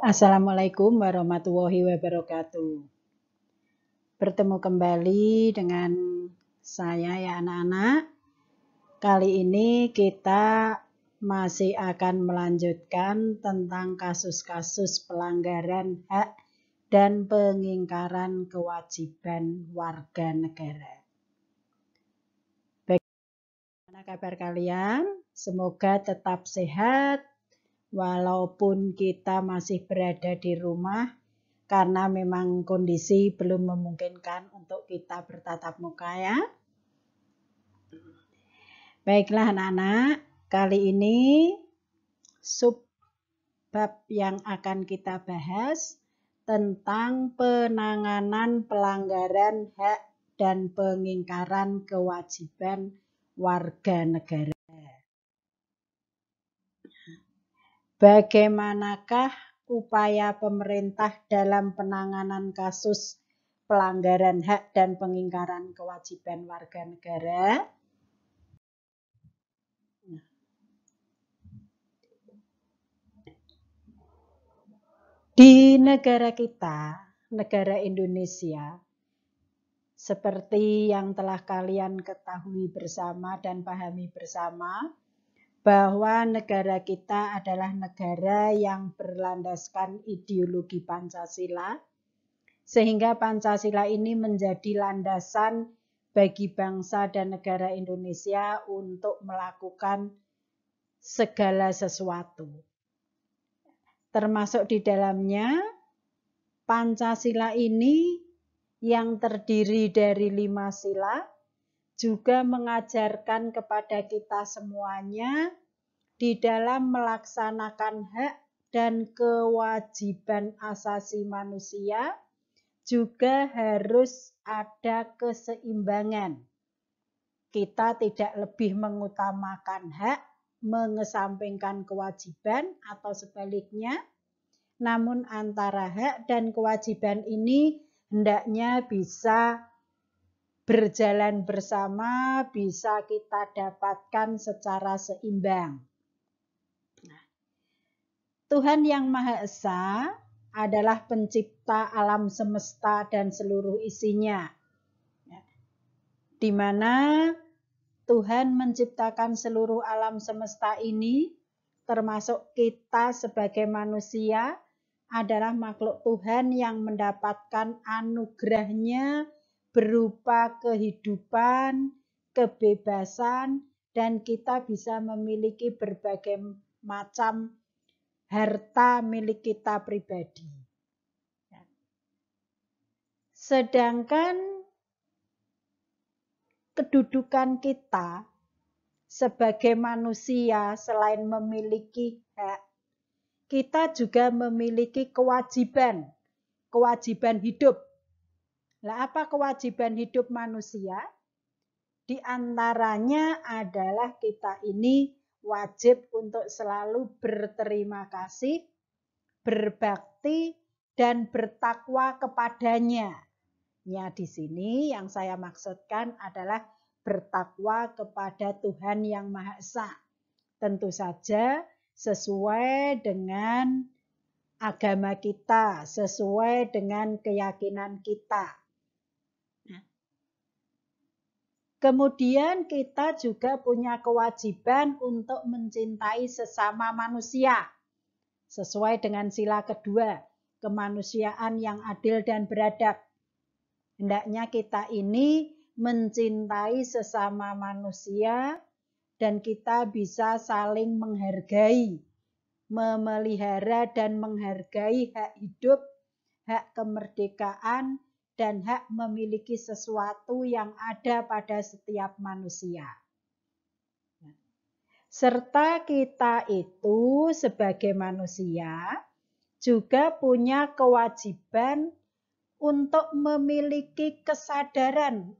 Assalamualaikum warahmatullahi wabarakatuh. Bertemu kembali dengan saya ya anak-anak. Kali ini kita masih akan melanjutkan tentang kasus-kasus pelanggaran hak dan pengingkaran kewajiban warga negara. Bagaimana kabar kalian? Semoga tetap sehat walaupun kita masih berada di rumah karena memang kondisi belum memungkinkan untuk kita bertatap muka ya. Baiklah anak-anak, kali ini subbab yang akan kita bahas tentang penanganan pelanggaran hak dan pengingkaran kewajiban warga negara. Bagaimanakah upaya pemerintah dalam penanganan kasus pelanggaran hak dan pengingkaran kewajiban warga negara? Di negara kita, negara Indonesia, seperti yang telah kalian ketahui bersama dan pahami bersama, bahwa negara kita adalah negara yang berlandaskan ideologi Pancasila, sehingga Pancasila ini menjadi landasan bagi bangsa dan negara Indonesia untuk melakukan segala sesuatu. Termasuk di dalamnya Pancasila ini yang terdiri dari 5 sila juga mengajarkan kepada kita semuanya di dalam melaksanakan hak dan kewajiban asasi manusia juga harus ada keseimbangan. Kita tidak lebih mengutamakan hak, mengesampingkan kewajiban atau sebaliknya, namun antara hak dan kewajiban ini hendaknya bisa berjalan bersama, bisa kita dapatkan secara seimbang. Tuhan Yang Maha Esa adalah pencipta alam semesta dan seluruh isinya. Di mana Tuhan menciptakan seluruh alam semesta ini, termasuk kita sebagai manusia, adalah makhluk Tuhan yang mendapatkan anugerahnya berupa kehidupan, kebebasan, dan kita bisa memiliki berbagai macam harta milik kita pribadi. Sedangkan kedudukan kita sebagai manusia selain memiliki hak, kita juga memiliki kewajiban hidup. Nah, apa kewajiban hidup manusia? Di antaranya adalah kita ini wajib untuk selalu berterima kasih, berbakti, dan bertakwa kepadanya. Ya, di sini yang saya maksudkan adalah bertakwa kepada Tuhan Yang Maha Esa. Tentu saja sesuai dengan agama kita, sesuai dengan keyakinan kita. Kemudian kita juga punya kewajiban untuk mencintai sesama manusia. Sesuai dengan sila kedua, kemanusiaan yang adil dan beradab. Hendaknya kita ini mencintai sesama manusia dan kita bisa saling menghargai, memelihara dan menghargai hak hidup, hak kemerdekaan, dan hak memiliki sesuatu yang ada pada setiap manusia. Serta kita itu sebagai manusia juga punya kewajiban untuk memiliki kesadaran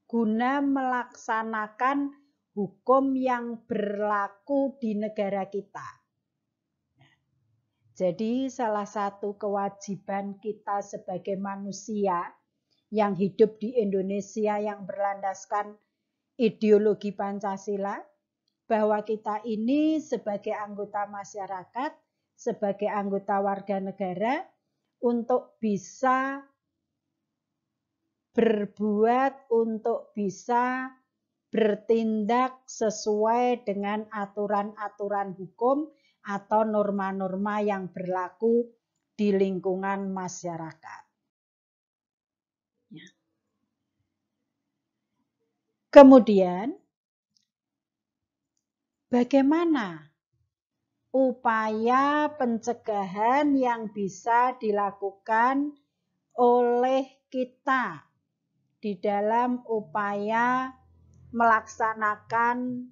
guna melaksanakan hukum yang berlaku di negara kita. Jadi salah satu kewajiban kita sebagai manusia yang hidup di Indonesia yang berlandaskan ideologi Pancasila bahwa kita ini sebagai anggota masyarakat, sebagai anggota warga negara, untuk bisa berbuat, untuk bisa bertindak sesuai dengan aturan-aturan hukum atau norma-norma yang berlaku di lingkungan masyarakat. Kemudian, bagaimana upaya pencegahan yang bisa dilakukan oleh kita di dalam upaya melaksanakan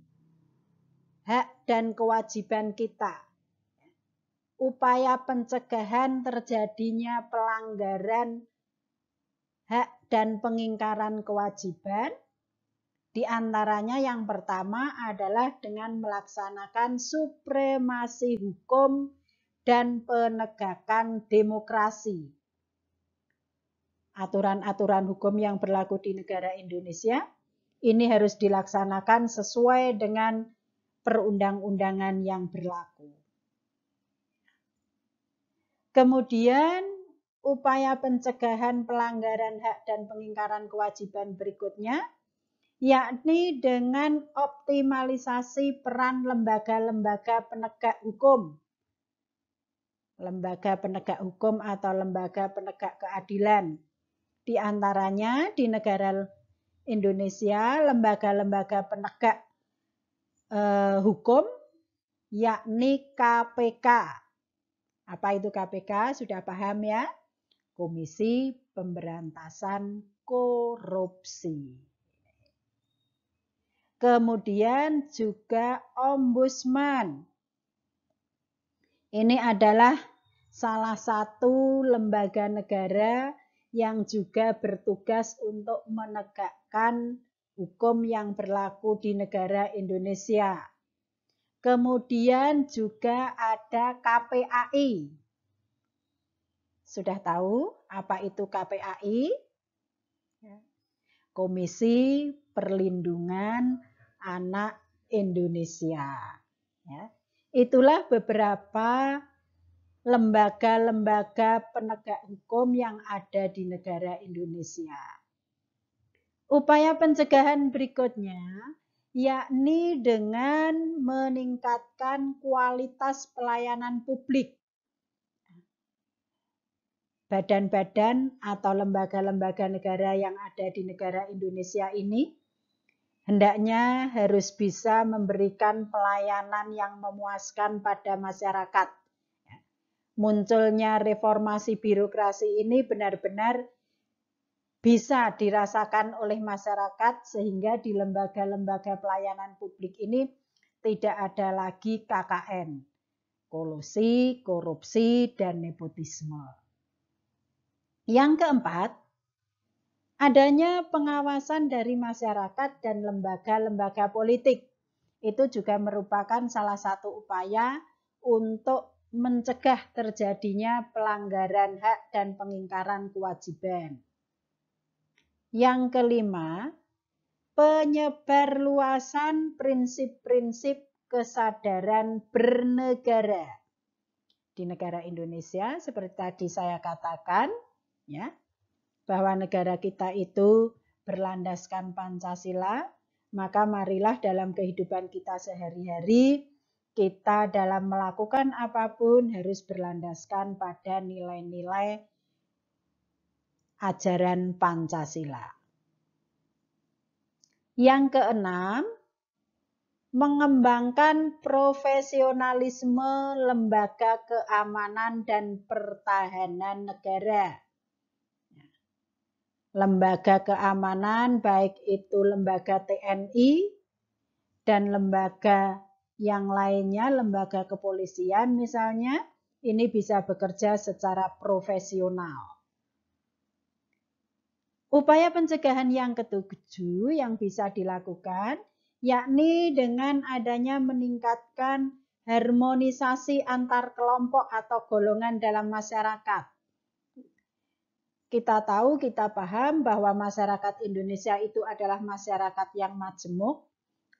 hak dan kewajiban kita? Upaya pencegahan terjadinya pelanggaran hak dan pengingkaran kewajiban, di antaranya yang pertama adalah dengan melaksanakan supremasi hukum dan penegakan demokrasi. Aturan-aturan hukum yang berlaku di negara Indonesia ini harus dilaksanakan sesuai dengan perundang-undangan yang berlaku. Kemudian upaya pencegahan pelanggaran hak dan pengingkaran kewajiban berikutnya, yakni dengan optimalisasi peran lembaga-lembaga penegak hukum. Lembaga penegak hukum atau lembaga penegak keadilan. Di antaranya di negara Indonesia, lembaga-lembaga penegak hukum, yakni KPK. Apa itu KPK? Sudah paham ya? Komisi Pemberantasan Korupsi. Kemudian juga Ombudsman. Ini adalah salah satu lembaga negara yang juga bertugas untuk menegakkan hukum yang berlaku di negara Indonesia. Kemudian juga ada KPAI. Sudah tahu apa itu KPAI? Komisi Perlindungan Anak Indonesia. Ya. Itulah beberapa lembaga-lembaga penegak hukum yang ada di negara Indonesia. Upaya pencegahan berikutnya, yakni dengan meningkatkan kualitas pelayanan publik. Badan-badan atau lembaga-lembaga negara yang ada di negara Indonesia ini hendaknya harus bisa memberikan pelayanan yang memuaskan pada masyarakat. Munculnya reformasi birokrasi ini benar-benar bisa dirasakan oleh masyarakat sehingga di lembaga-lembaga pelayanan publik ini tidak ada lagi KKN, kolusi, korupsi, dan nepotisme. Yang keempat, adanya pengawasan dari masyarakat dan lembaga-lembaga politik. Itu juga merupakan salah satu upaya untuk mencegah terjadinya pelanggaran hak dan pengingkaran kewajiban. Yang kelima, penyebarluasan prinsip-prinsip kesadaran bernegara. Di negara Indonesia, seperti tadi saya katakan, ya, bahwa negara kita itu berlandaskan Pancasila, maka marilah dalam kehidupan kita sehari-hari, kita dalam melakukan apapun harus berlandaskan pada nilai-nilai ajaran Pancasila. Yang keenam, mengembangkan profesionalisme lembaga keamanan dan pertahanan negara. Lembaga keamanan baik itu lembaga TNI dan lembaga yang lainnya, lembaga kepolisian misalnya, ini bisa bekerja secara profesional. Upaya pencegahan yang ketujuh yang bisa dilakukan, yakni dengan adanya meningkatkan harmonisasi antar kelompok atau golongan dalam masyarakat. Kita tahu, kita paham bahwa masyarakat Indonesia itu adalah masyarakat yang majemuk,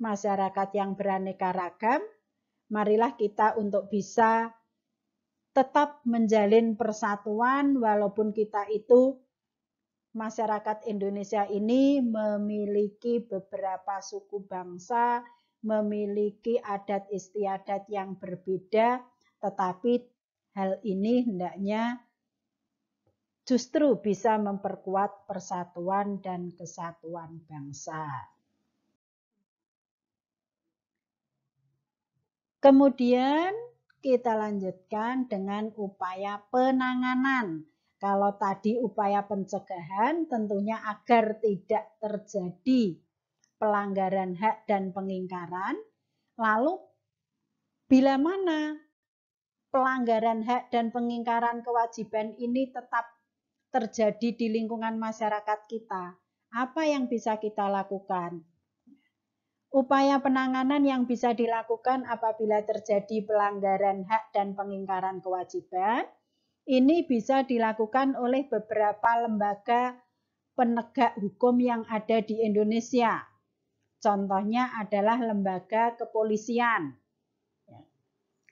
masyarakat yang beraneka ragam, marilah kita untuk bisa tetap menjalin persatuan walaupun kita itu masyarakat Indonesia ini memiliki beberapa suku bangsa, memiliki adat istiadat yang berbeda, tetapi hal ini hendaknya justru bisa memperkuat persatuan dan kesatuan bangsa. Kemudian kita lanjutkan dengan upaya penanganan. Kalau tadi upaya pencegahan tentunya agar tidak terjadi pelanggaran hak dan pengingkaran. Lalu bila mana pelanggaran hak dan pengingkaran kewajiban ini tetap terjadi di lingkungan masyarakat kita, apa yang bisa kita lakukan? Upaya penanganan yang bisa dilakukan apabila terjadi pelanggaran hak dan pengingkaran kewajiban, ini bisa dilakukan oleh beberapa lembaga penegak hukum yang ada di Indonesia. Contohnya adalah lembaga kepolisian.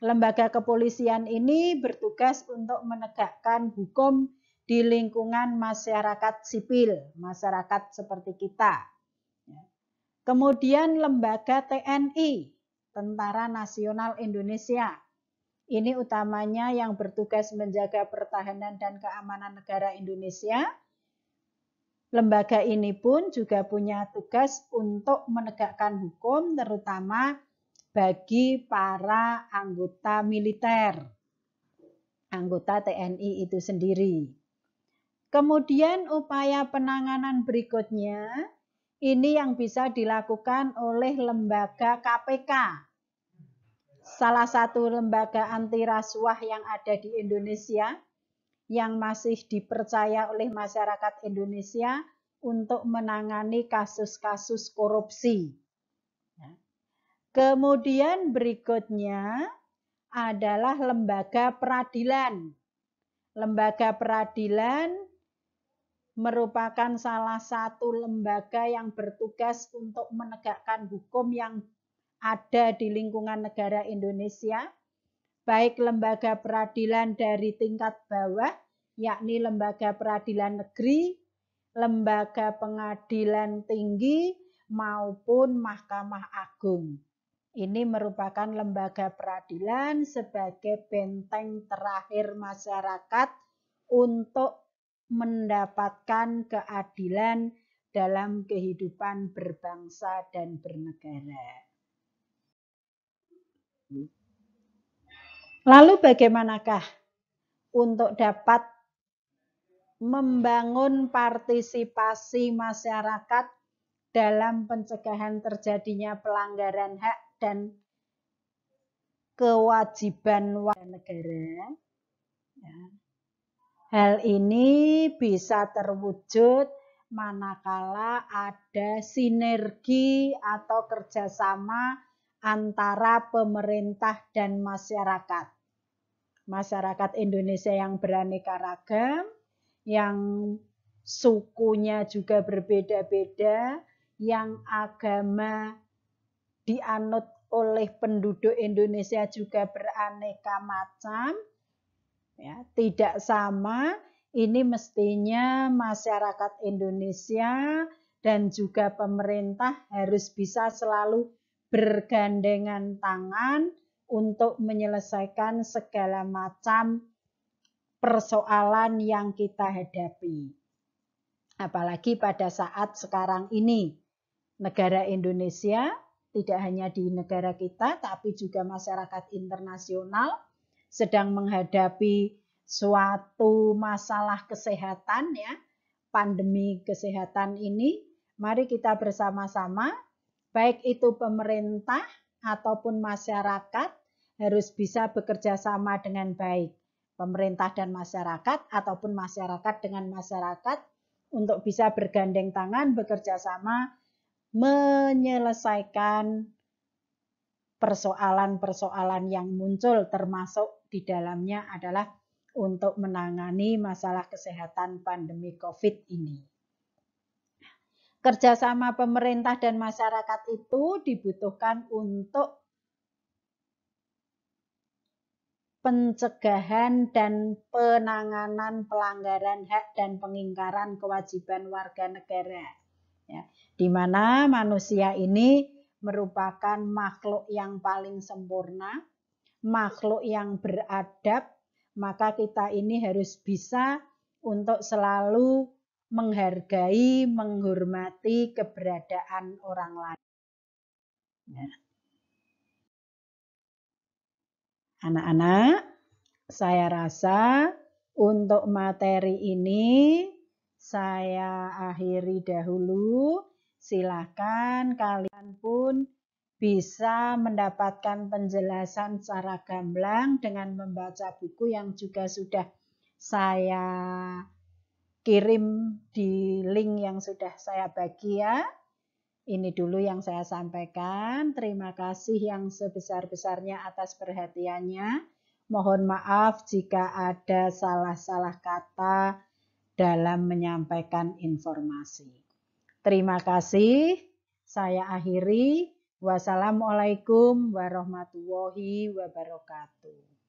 Lembaga kepolisian ini bertugas untuk menegakkan hukum di lingkungan masyarakat sipil, masyarakat seperti kita. Kemudian lembaga TNI, Tentara Nasional Indonesia. Ini utamanya yang bertugas menjaga pertahanan dan keamanan negara Indonesia. Lembaga ini pun juga punya tugas untuk menegakkan hukum, terutama bagi para anggota militer, anggota TNI itu sendiri. Kemudian upaya penanganan berikutnya, ini yang bisa dilakukan oleh lembaga KPK. Salah satu lembaga anti rasuah yang ada di Indonesia yang masih dipercaya oleh masyarakat Indonesia untuk menangani kasus-kasus korupsi. Kemudian berikutnya adalah lembaga peradilan. Lembaga peradilan merupakan salah satu lembaga yang bertugas untuk menegakkan hukum yang ada di lingkungan negara Indonesia, baik lembaga peradilan dari tingkat bawah, yakni lembaga peradilan negeri, lembaga pengadilan tinggi, maupun Mahkamah Agung. Ini merupakan lembaga peradilan sebagai benteng terakhir masyarakat untuk mendapatkan keadilan dalam kehidupan berbangsa dan bernegara. Lalu bagaimanakah untuk dapat membangun partisipasi masyarakat dalam pencegahan terjadinya pelanggaran hak dan kewajiban warga negara? Hal ini bisa terwujud manakala ada sinergi atau kerjasama antara pemerintah dan masyarakat. Masyarakat Indonesia yang beraneka ragam, yang sukunya juga berbeda-beda, yang agama dianut oleh penduduk Indonesia juga beraneka macam, ya, tidak sama. Ini mestinya masyarakat Indonesia dan juga pemerintah harus bisa selalu bergandengan tangan untuk menyelesaikan segala macam persoalan yang kita hadapi. Apalagi pada saat sekarang ini, negara Indonesia tidak hanya di negara kita, tapi juga masyarakat internasional sedang menghadapi suatu masalah kesehatan, ya, pandemi kesehatan ini. Mari kita bersama-sama, baik itu pemerintah ataupun masyarakat, harus bisa bekerja sama dengan baik. Pemerintah dan masyarakat ataupun masyarakat dengan masyarakat untuk bisa bergandeng tangan, bekerja sama, menyelesaikan persoalan-persoalan yang muncul, termasuk di dalamnya adalah untuk menangani masalah kesehatan pandemi COVID ini. Kerjasama pemerintah dan masyarakat itu dibutuhkan untuk pencegahan dan penanganan pelanggaran hak dan pengingkaran kewajiban warga negara. Ya, di mana manusia ini merupakan makhluk yang paling sempurna, makhluk yang beradab, maka kita ini harus bisa untuk selalu menghargai, menghormati keberadaan orang lain. Ya. Anak-anak, saya rasa untuk materi ini saya akhiri dahulu. Silakan kalian pun bisa mendapatkan penjelasan secara gamblang dengan membaca buku yang juga sudah saya kirim di link yang sudah saya bagi ya. Ini dulu yang saya sampaikan. Terima kasih yang sebesar-besarnya atas perhatiannya. Mohon maaf jika ada salah-salah kata dalam menyampaikan informasi. Terima kasih. Saya akhiri. Wassalamualaikum warahmatullahi wabarakatuh.